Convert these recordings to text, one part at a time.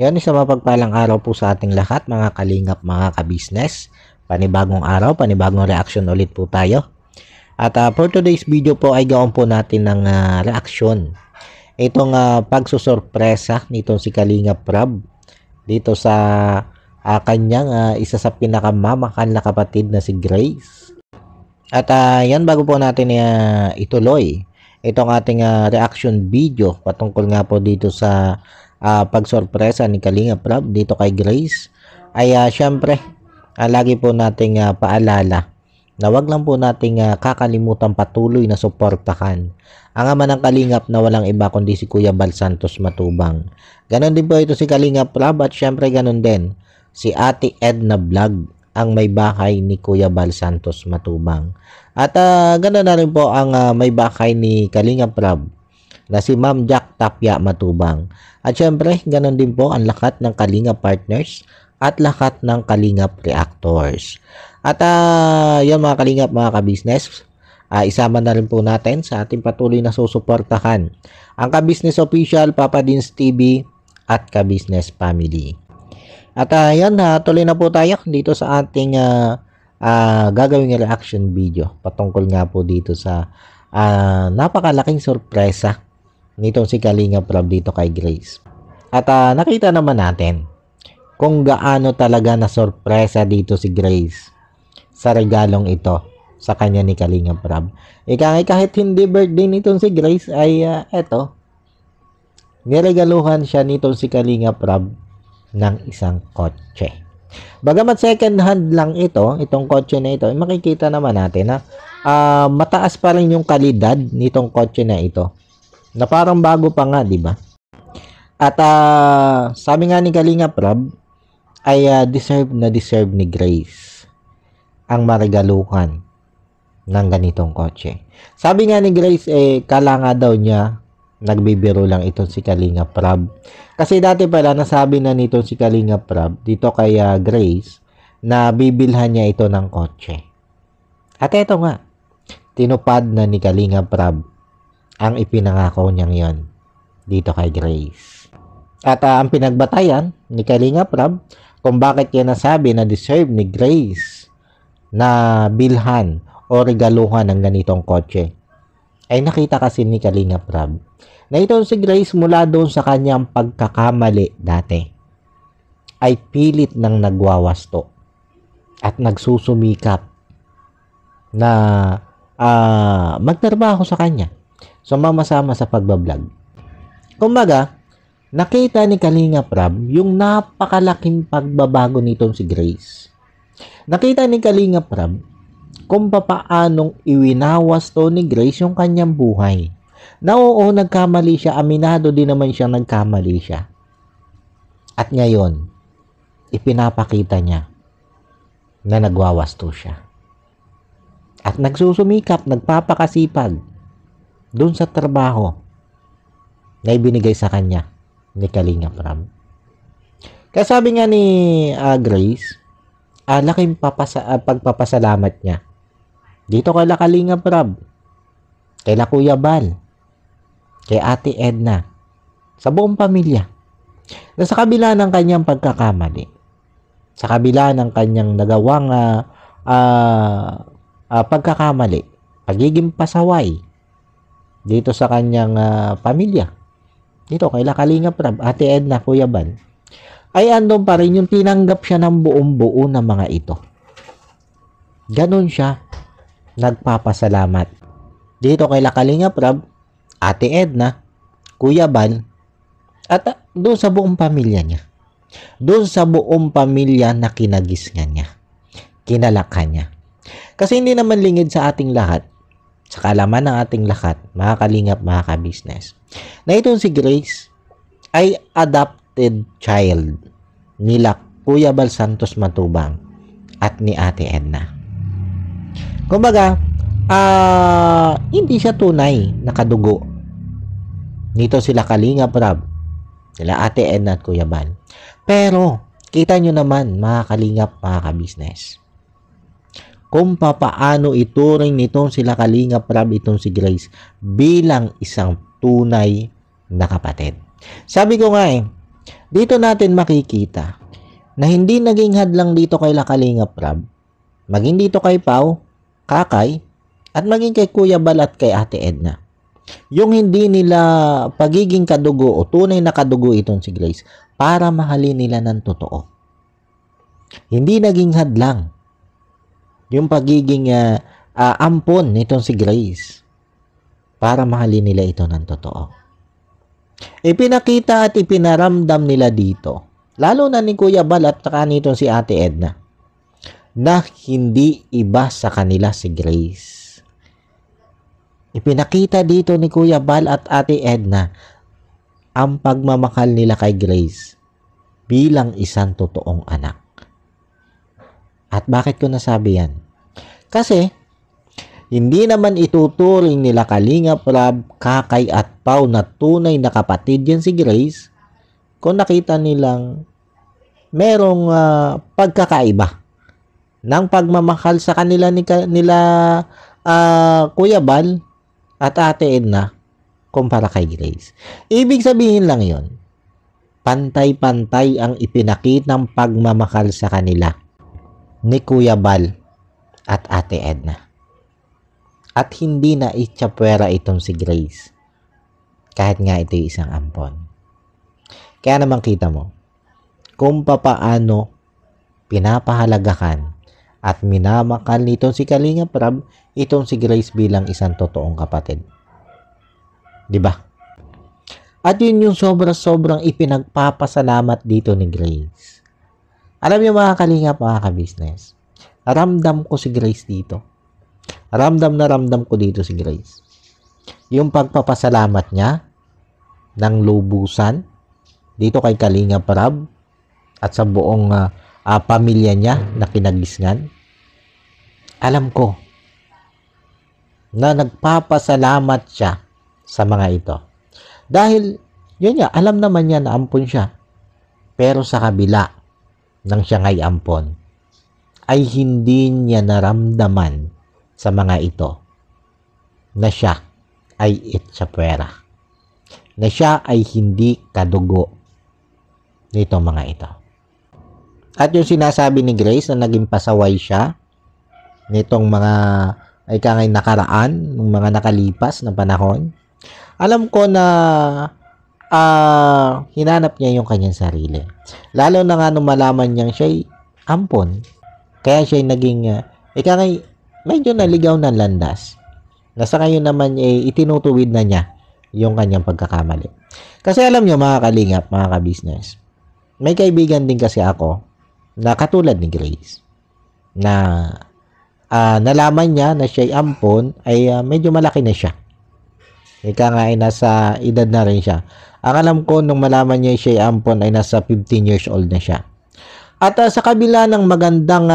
Yan, isang mapagpalang araw po sa ating lahat, mga kalingap, mga kabisnes. Panibagong araw, panibagong reaction ulit po tayo. At for today's video po ay gawin po natin ng reaction. Itong pagsusorpresa nitong si Kalingap Rab dito sa kanyang isa sa pinakamamahal na kapatid na si Grace. At yan, bago po natin ituloy itong ating reaction video patungkol nga po dito sa pagsorpresa ni Kalingap Rab dito kay Grace, ay syempre lagi po nating paalala na wag lang po nating kakalimutan patuloy na suportahan ang ama ng Kalingap na walang iba kundi si Kuya Bal Santos Matubang. Ganon din po ito si Kalingap Rab, at syempre ganon din si Ate Edna Vlog, ang may bahay ni Kuya Bal Santos Matubang. At ganon na rin po ang may bahay ni Kalingap Rab na si Ma'am Jack Tapia Matubang. At syempre, ganon din po ang lahat ng Kalingap partners at lahat ng Kalingap reactors. At yan mga Kalingap, mga kabisnes, isama na rin po natin sa ating patuloy na susuportahan ang Kabisnes Official, Papa Dins TV at Kabisnes Family. At yan, tuloy na po tayo dito sa ating gagawing reaction video patungkol nga po dito sa napakalaking sorpresa nitong si Kalingap Rab dito kay Grace. At nakita naman natin kung gaano talaga na sorpresa dito si Grace sa regalong ito sa kanya ni Kalingap Rab. Kahit hindi birthday nitong si Grace ay eto, niregaluhan siya nitong si Kalingap Rab ng isang kotse. Bagamat second hand lang itong kotse na ito, ay makikita naman natin na mataas pa rin yung kalidad nitong kotse na ito, na parang bago pa nga, di ba? At sabi nga ni Kalingap Rab ay deserve ni Grace ang maregaluhan ng ganitong kotse. Sabi nga ni Grace, kala nga daw niya nagbibiro lang ito si Kalingap Rab. Kasi dati pala nasabi na nito si Kalingap Rab dito kay Grace na bibilhan niya ito ng kotse. At eto nga, tinupad na ni Kalingap Rab ang ipinangako niyang yon dito kay Grace. At ang pinagbatayan ni Kalingap Rab kung bakit niya nasabi na deserve ni Grace na bilhan o regaluhan ng ganitong kotse, ay nakita kasi ni Kalingap Rab na itong si Grace mula doon sa kanyang pagkakamali dati ay pilit nang nagwawasto at nagsusumikap na magtrabaho sa kanya, sumama-sama sa pagbablog. Kumbaga, nakita ni Kalingap Rab yung napakalaking pagbabago nitong si Grace. Nakita ni Kalingap Rab kung papaanong iwinawas to ni Grace yung kanyang buhay. Na oo, nagkamali siya, aminado din naman siya nagkamali siya. At ngayon, ipinapakita niya na nagwawasto siya. At nagsusumikap, nagpapakasipag doon sa trabaho na ibinigay sa kanya ni Kalingap Rab. Kaya sabi nga ni Grace, laking pagpapasalamat niya dito kay Kalingap Rab, kay Kuya Bal, kay Ate Edna, sa buong pamilya, na sa kabila ng kanyang pagkakamali, sa kabila ng kanyang nagawang pagkakamali, pagiging pasaway dito sa kanyang pamilya, dito kay Kalingap Rab, Ate Edna, Kuya Bal, ay andun pa rin yung tinanggap siya ng buong buo ng mga ito. Ganon siya nagpapasalamat dito kay Kalingap Rab, Ate Edna, Kuya Bal, at doon sa buong pamilya niya. Doon sa buong pamilya na kinagisnan niya, kinalakhan niya. Kasi hindi naman lingid sa ating lahat, sa kaalaman ng ating lahat, mga Kalingap, mga kabisnes, na itong si Grace ay adopted child nila Kuya Bal Santos Matubang at ni Ate Edna. Kumbaga, hindi siya tunay na kadugo nito sila Kalingap Rab, sila Ate Edna at Kuya Bal. Pero kita nyo naman, mga Kalingap, mga kabisnes, kung papaano ituring nitong sila Kalingap Rab itong si Grace bilang isang tunay na kapatid. Sabi ko nga Dito natin makikita na hindi naging hadlang dito kay Kalingap Rab, maging dito kay Pau, Kakay, at maging kay Kuya Bal at kay Ate Edna. Yung hindi nila pagiging kadugo o tunay na kadugo itong si Grace para mahalin nila ng totoo. Hindi naging hadlang yung pagiging ampon nitong si Grace para mahalin nila ito ng totoo. Ipinakita at ipinaramdam nila dito, lalo na ni Kuya Bal at saka nitong si Ate Edna, na hindi iba sa kanila si Grace. Ipinakita dito ni Kuya Bal at Ate Edna ang pagmamahal nila kay Grace bilang isang totoong anak. At bakit ko nasabi yan? Kasi hindi naman ituturing nila Kalingap Rab, Kakay at Pau na tunay na kapatid yan si Grace kung nakita nilang merong pagkakaiba ng pagmamahal sa kanila nila Kuya Bal at Ate Edna kumpara kay Grace. Ibig sabihin lang yon, pantay-pantay ang ipinakitang pagmamahal sa kanila ni Kuya Bal at Ate Edna. At hindi na itsyapwera itong si Grace kahit nga ito isang ampon. Kaya naman kita mo kung papaano pinapahalagahan at minamakal nitong si Kalingap Rab itong si Grace bilang isang totoong kapatid. Diba? At yun yung sobrang ipinagpapasalamat dito ni Grace. Alam niyo mga Kalingap, mga ka-business, ramdam ko si Grace dito. Ramdam ko dito si Grace. Yung pagpapasalamat niya ng lubusan dito kay Kalingap Rab at sa buong pamilya niya na kinagisnan. Alam ko na nagpapasalamat siya sa mga ito. Dahil, yun nga, alam naman niya na ampon siya. Pero sa kabila ng siya nga'y ampon, ay hindi niya naramdaman sa mga ito na siya ay itsyapwera, na siya ay hindi kadugo nito mga ito. At yung sinasabi ni Grace na naging pasaway siya nitong mga ay kangay nakaraan, ng mga nakalipas na panahon, alam ko na hinanap niya yung kanyang sarili. Lalo na nga nung malaman niyang siya'y ampon, kaya siya'y naging kangay medyo naligaw ng landas. Nasa ngayon naman itinutuwid na niya yung kanyang pagkakamali. Kasi alam niyo mga Kalingap, mga ka-business, may kaibigan din kasi ako na katulad ni Grace na nalaman niya na siya'y ampon ay medyo malaki na siya. Ika nga ay nasa edad na rin siya. Ang alam ko nung malaman niya siya'y ampon ay nasa 15 years old na siya. At sa kabila ng magandang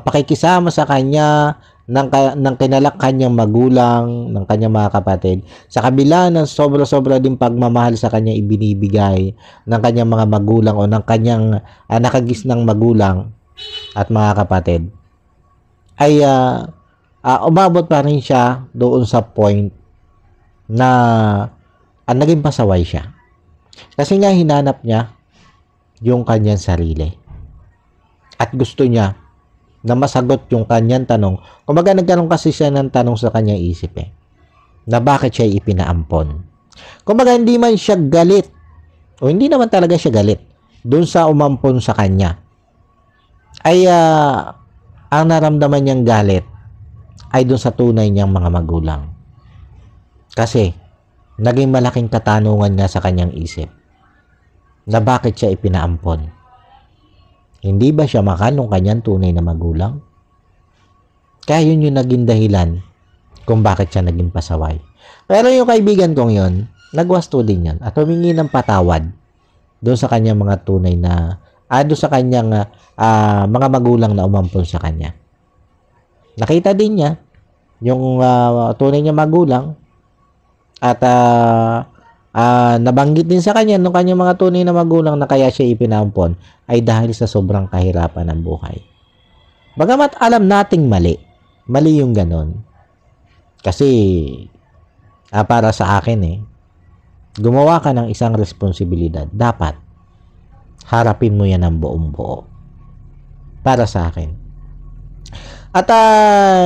pakikisama sa kanya ng kinalak kanyang magulang, ng kanyang mga kapatid, sa kabila ng sobra-sobra din pagmamahal sa kanya ibinibigay ng kanyang mga magulang o ng kanyang nakagisnang magulang at mga kapatid, ay umabot pa rin siya doon sa point na naging pasaway siya. Kasi nga hinanap niya yung kanyang sarili. At gusto niya na masagot yung kanyang tanong. Kumbaga nagkaroon kasi siya ng tanong sa kanyang isip na bakit siya ipinaampon. Kumbaga hindi man siya galit o hindi naman talaga siya galit doon sa umampon sa kanya. Ay ang naramdaman niyang galit ay doon sa tunay niyang mga magulang. Kasi naging malaking katanungan nga sa kanyang isip na bakit siya ipinaampon. Hindi ba siya mahal ng kanyang tunay na magulang? Kaya yun yung naging dahilan kung bakit siya naging pasaway. Pero yung kaibigan kong yun, nagwasto din yan at humingi ng patawad doon sa kanyang mga tunay na, doon sa kanyang mga magulang na umampon sa kanya. Nakita din niya yung tunay niya magulang at nabanggit din sa kanya nung kanyang mga tunay na magulang na kaya siya ipinampon ay dahil sa sobrang kahirapan ng buhay. Bagamat alam nating mali yung ganon. Kasi para sa akin gumawa ka ng isang responsibilidad, dapat harapin mo yan ng buong buo. Para sa akin. At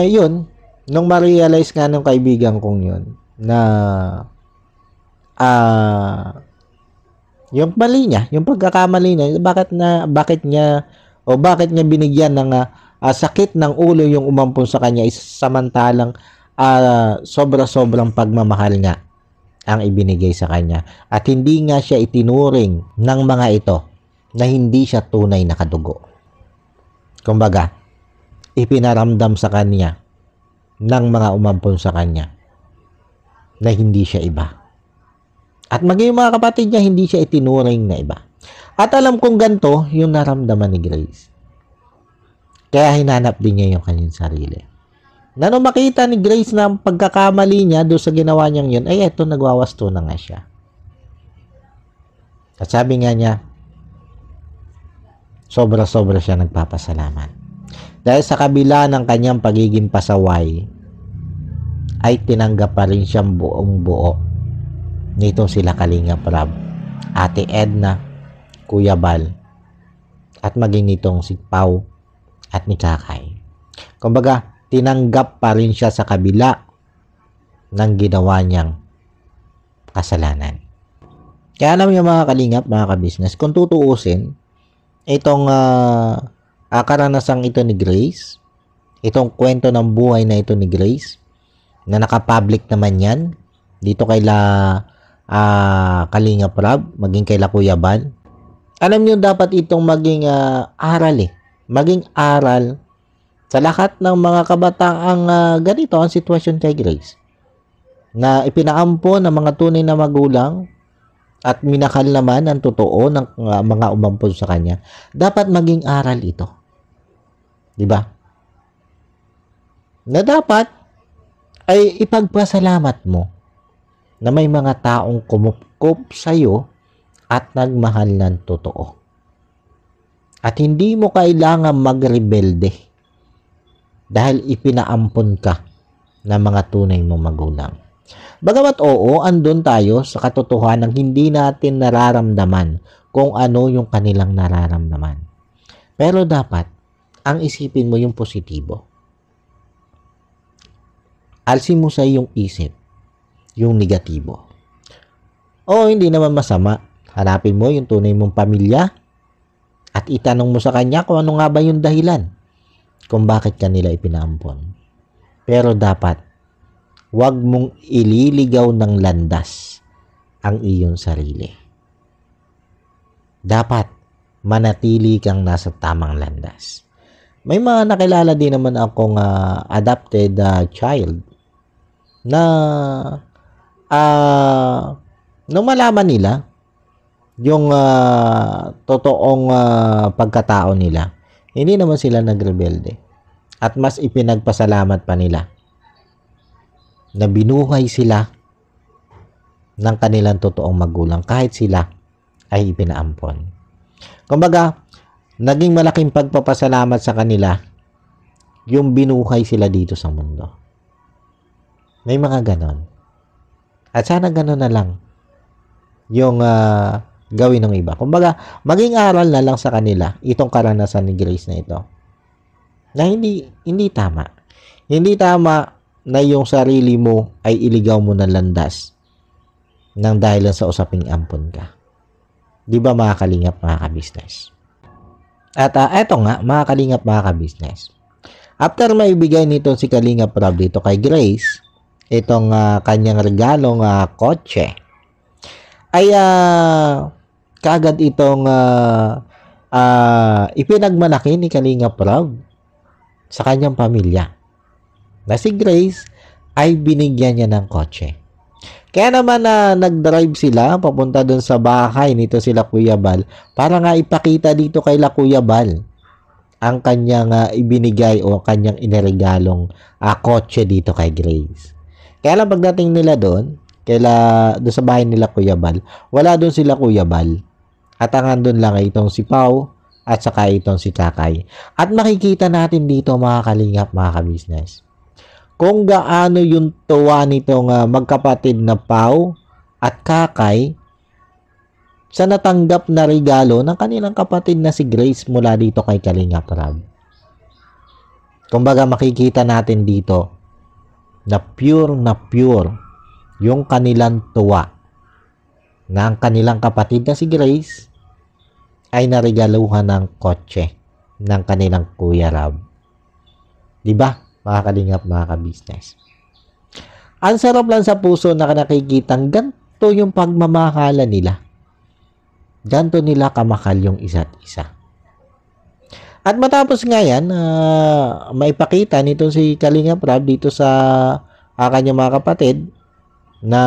yun, nung ma-realize nga ng kaibigan kong yun, na yung mali niya, yung pagkakamali niya, bakit niya binigyan ng sakit ng ulo yung umampon sa kanya, samantalang sobra-sobrang pagmamahal nga ang ibinigay sa kanya. At hindi nga siya itinuring ng mga ito na hindi siya tunay na kadugo. Kumbaga, ipinaramdam sa kanya ng mga umampon sa kanya na hindi siya iba. At maging mga kapatid niya, hindi siya itinuring na iba. At alam kong ganito yung naramdaman ni Grace. Kaya hinanap din niya yung kanyang sarili. Na nung makita ni Grace na ang pagkakamali niya doon sa ginawa niyang yun, ay eto, nagwawasto na nga siya. At sabi nga niya, sobra-sobra siya nagpapasalamat. Dahil sa kabila ng kanyang pagiging pasaway, ay tinanggap pa rin siyang buong buo nitong sila Kalingap Rab, Ate Edna, Kuya Bal, at maging nitong si Pau at ni Kakay. Kumbaga, tinanggap pa rin siya sa kabila ng ginawa niyang kasalanan. Kaya alam niyo mga Kalingap, mga kabisnes, kung tutuusin, itong karanasang ito ni Grace, itong kwento ng buhay na ito ni Grace, na nakapublic naman yan, dito kay Kalingap Rab, maging kay Kuya Bal. Alam niyo, dapat itong maging aral maging aral sa lahat ng mga kabataang ganito ang sitwasyon kay Grace, na ipinaampo ng mga tunay na magulang at minakal naman ang totoo ng mga umampon sa kanya. Dapat maging aral ito, di ba? Na dapat ay ipagpasalamat mo na may mga taong kumupkup sa iyo at nagmahal ng totoo. At hindi mo kailangan magrebelde dahil ipinaampon ka ng mga tunay mong magulang. Bagamat oo, andun tayo sa katotohanan ng hindi natin nararamdaman kung ano yung kanilang nararamdaman. Pero dapat, ang isipin mo yung positibo. Alsin mo sa iyong isip yung negatibo. O hindi naman masama. Hanapin mo yung tunay mong pamilya at itanong mo sa kanya kung ano nga ba yung dahilan kung bakit kanila ipinaampon. Pero dapat, huwag mong ililigaw ng landas ang iyong sarili. Dapat, manatili kang nasa tamang landas. May mga nakilala din naman akong adopted child na nung malaman nila yung totoong pagkatao nila, hindi naman sila nagrebelde. At mas ipinagpasalamat pa nila na binuhay sila ng kanilang totoong magulang kahit sila ay ipinaampon. Kumbaga, naging malaking pagpapasalamat sa kanila yung binuhay sila dito sa mundo. May mga ganon. At sana ganon na lang yung gawin ng iba. Kumbaga, maging aral na lang sa kanila itong karanasan ni Grace na ito. Na hindi tama. Hindi tama na yung sarili mo ay iligaw mo ng landas nang dahil sa usaping ampon ka. Di ba mga Kalingap, mga kabisnes? At eto nga, mga Kalingap, mga kabisnes. After maibigay nito si Kalingap Rab dito kay Grace, itong kanyang regalong kotse, ay kagad itong ipinagmalaki ni Kalingap Rab sa kanyang pamilya na si Grace ay binigyan niya ng kotse. Kaya naman nag-drive sila papunta dun sa bahay nito sila Kuya Bal para nga ipakita dito kay Kuya Bal ang kanyang ibinigay o kanyang iniregalong kotse dito kay Grace. Kaya lang pagdating nila doon sa bahay nila Kuya Bal, wala doon sila Kuya Bal. At ang andun lang ay itong si Pau at saka itong si Kakay. At makikita natin dito mga Kalingap, mga kabisnes, kung gaano yung tuwa nitong magkapatid na Pau at Kakay sa natanggap na regalo ng kanilang kapatid na si Grace mula dito kay Kalingap Rab. Kumbaga makikita natin dito na pure yung kanilang tuwa na ang kanilang kapatid na si Grace ay naregaluhan ng kotse ng kanilang Kuya Rab. Diba, mga Kalingap, mga ka-business? Ang sarap lang sa puso na nakikitang ganito yung pagmamahala nila. Ganito nila kamahal yung isa't isa. At matapos nga yan, maipakita nito si Kalingap Rab dito sa kanyang mga kapatid na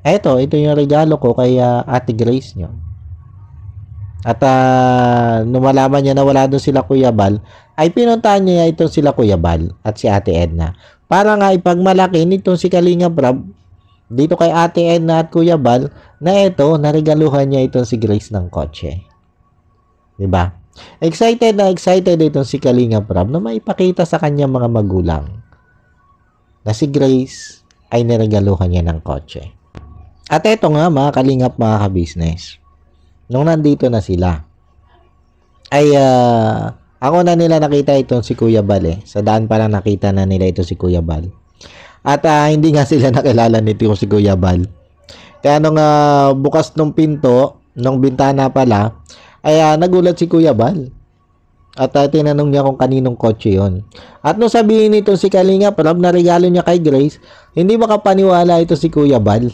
ito yung regalo ko kay Ate Grace nyo. At nung malaman niya na wala doon sila Kuya Bal, ay pinuntahan niya itong sila Kuya Bal at si Ate Edna. Para nga ipagmalaki nitong si Kalingap Rab dito kay Ate Edna at Kuya Bal na ito, naregaluhan niya itong si Grace ng kotse. Diba? Excited itong si Kalingap Rab na maipakita sa kanyang mga magulang na si Grace ay naregaluhan niya ng kotse. At ito nga mga Kalingap, mga ka-business, nung nandito na sila, ay ako na nila nakita itong si Kuya Bal eh. Sa daan pa lang nakita na nila ito si Kuya Bal. At hindi nga sila nakilala nito si Kuya Bal. Kaya nung bukas nung pinto, nung bintana pala, ay nagulat si Kuya Bal. At tinanong niya kung kaninong kotse yon. At nung sabihin nito si Kalingap Rab na regalo niya kay Grace, hindi makapaniwala ito si Kuya Bal.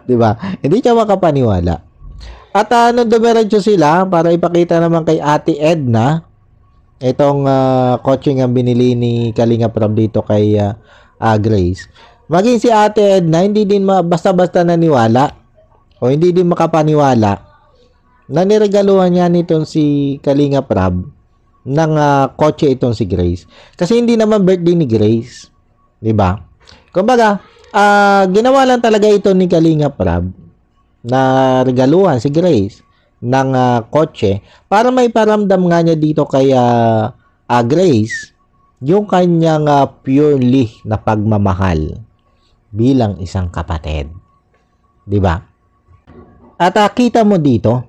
Diba? Hindi siya makapaniwala. At nung dumiretso sila para ipakita naman kay Ate Edna itong kotse nga binili ni Kalingap Rab dito kay Grace. Maging si Ate Edna hindi din basta-basta naniwala o hindi din makapaniwala na niregaluhan niya nitong si Kalingap Rab ng kotse itong si Grace. Kasi hindi naman birthday ni Grace. Diba? Kumbaga, ginawa lang talaga ito ni Kalingap Rab na regaluhan si Grace ng kotse para may paramdam nga niya dito kay Grace yung kanyang purely na pagmamahal bilang isang kapatid. Diba? At kita mo dito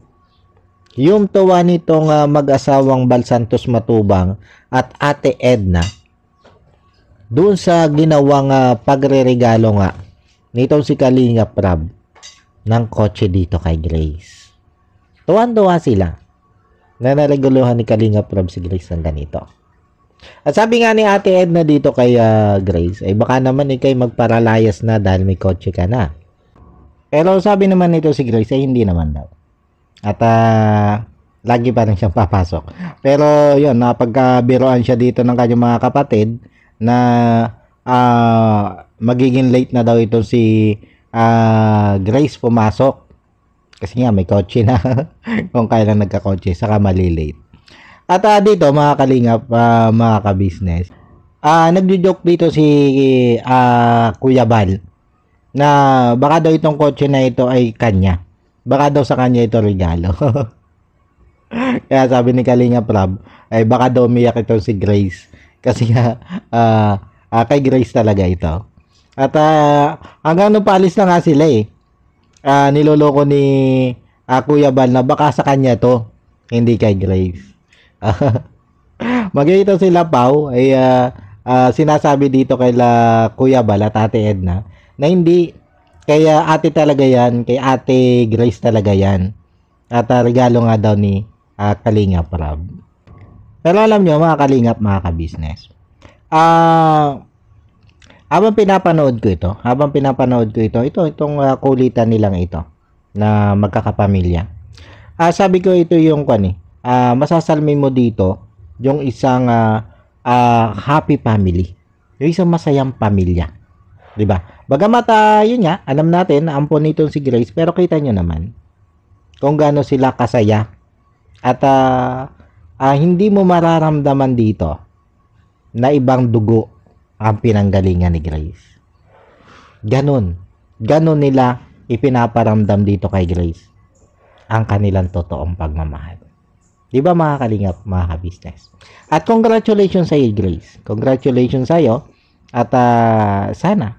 yung tuwa nitong mag-asawang Bal Santos Matubang at Ate Edna doon sa ginawang pagre-regalo nga nitong si Kalingap Rab ng kotse dito kay Grace. Tuwan-tuwa sila na nareguluhan ni Kalingap Rab si Grace ng ganito. At sabi nga ni Ate Edna dito kay Grace, ay baka naman ikay magparalayas na dahil may kotse ka na. Pero sabi naman nito si Grace ay hindi naman daw. At lagi pa rin siyang papasok. Pero yun, napagkabiroan siya dito ng kanyang mga kapatid na magiging late na daw ito si Grace pumasok. Kasi nga may kotse na kung kailan nagkakotse, saka malilate. At dito mga Kalingap, mga ka-business, nagjo-joke dito si Kuya Bal na baka daw itong kotse na ito ay kanya. Baka daw sa kanya ito regalo. Kaya sabi ni Kalingap Rab, ay baka daw umiyak ito si Grace. Kasi kay Grace talaga ito. At hanggang nung paalis na nga sila eh. Niloloko ni Kuya Bal na baka sa kanya to, hindi kay Grace. Magkita sila Pau ay sinasabi dito kay Kuya Bal at Ate Edna na hindi, kaya ate talaga yan, kay Ate Grace talaga yan. At regalo nga daw ni Kalingap Rab. Pero alam nyo mga Kalingap, mga ka-business, habang pinapanood ko ito, itong kulitan nilang ito na magkakapamilya. Sabi ko ito yung masasalmi mo dito yung isang happy family. Yung isang masayang pamilya. 'Di ba? Bagamat yun nga, alam natin na ampon nito si Grace, pero kita nyo naman kung gaano sila kasaya. At hindi mo mararamdaman dito na ibang dugo ang pinanggalingan ni Grace. Ganon nila ipinaparamdam dito kay Grace ang kanilang totoong pagmamahal. Diba mga Kalingap, mga ka-business? At congratulations sa iyo, Grace. Congratulations sa iyo. At sana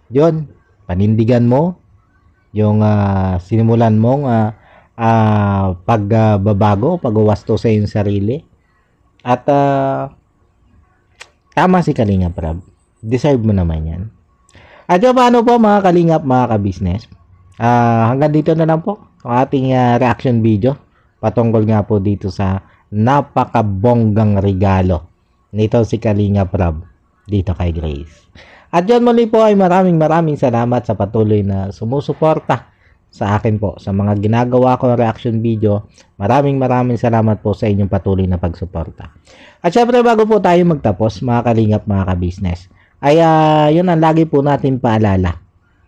yun, panindigan mo yung sinimulan mong pagbabago, pagwawasto sa iyong sarili. At tama si Kalingap Rab. Deserve mo naman yan. At yung paano po mga Kalingap, mga ka-business? Hanggang dito na lang po ang ating reaction video patungkol nga po dito sa napakabonggang regalo nito si Kalingap Rab dito kay Grace. At yun muli po ay maraming salamat sa patuloy na sumusuporta sa akin po sa mga ginagawa ko reaction video. Maraming salamat po sa inyong patuloy na pagsuporta. At syempre bago po tayo magtapos mga Kalingap, mga ka-business, ay yun ang lagi po natin paalala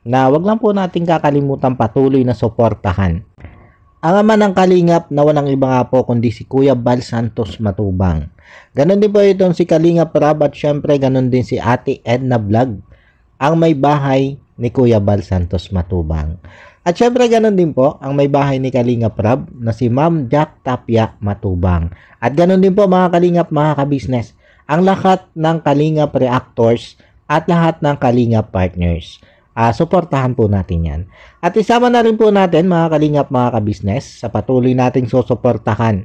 na wag lang po natin kakalimutan patuloy na suportahan ang ama ng Kalingap na walang iba nga po kundi si Kuya Bal Santos Matubang. Ganon din po itong si Kalingap Rab at syempre ganon din si Ate Edna Vlog, ang may bahay ni Kuya Bal Santos Matubang. At syempre ganon din po ang may bahay ni Kalingap Rab na si Ma'am Jack Tapia Matubang. At ganon din po mga Kalingap, mga ka-business, ang lahat ng Kalingap Reactors at lahat ng Kalingap Partners. Suportahan po natin yan. At isama na rin po natin mga Kalingap, mga ka-business, sa patuloy nating susuportahan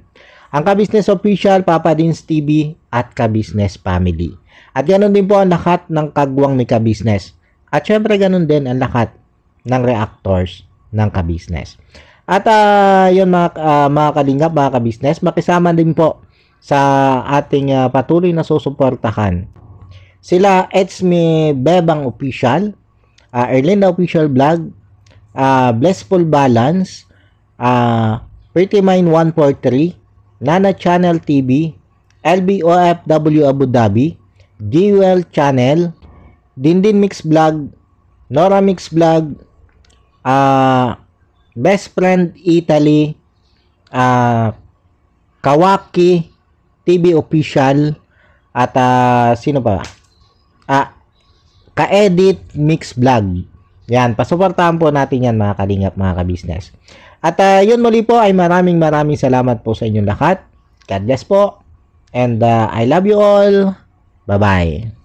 ang Ka-Business Official, Papa Dins TV at Ka-Business Family. At ganoon din po ang lahat ng kagwang ni Ka-Business. At syempre ganoon din ang lahat ng reactors ng Ka-Business. At yun mga Kalingap, mga ka-business, makisama din po sa ating patuloy na susuportahan sila Etsme Bebang Official, Erlinda Official Vlog, Blessful Balance, Pretty Mind 143, Nana Channel TV, LBOFW Abu Dhabi, Jewel Channel, Dindin Mix Vlog, Nora Mix Vlog, Best Friend Italy, Kawaki TV Official, at sino pa? Ka-edit Mix Vlog. Yan, pasuportahan po natin yan mga Kalingap, mga ka-business. At yun muli po ay maraming salamat po sa inyong lahat. God bless po. And I love you all. Bye-bye.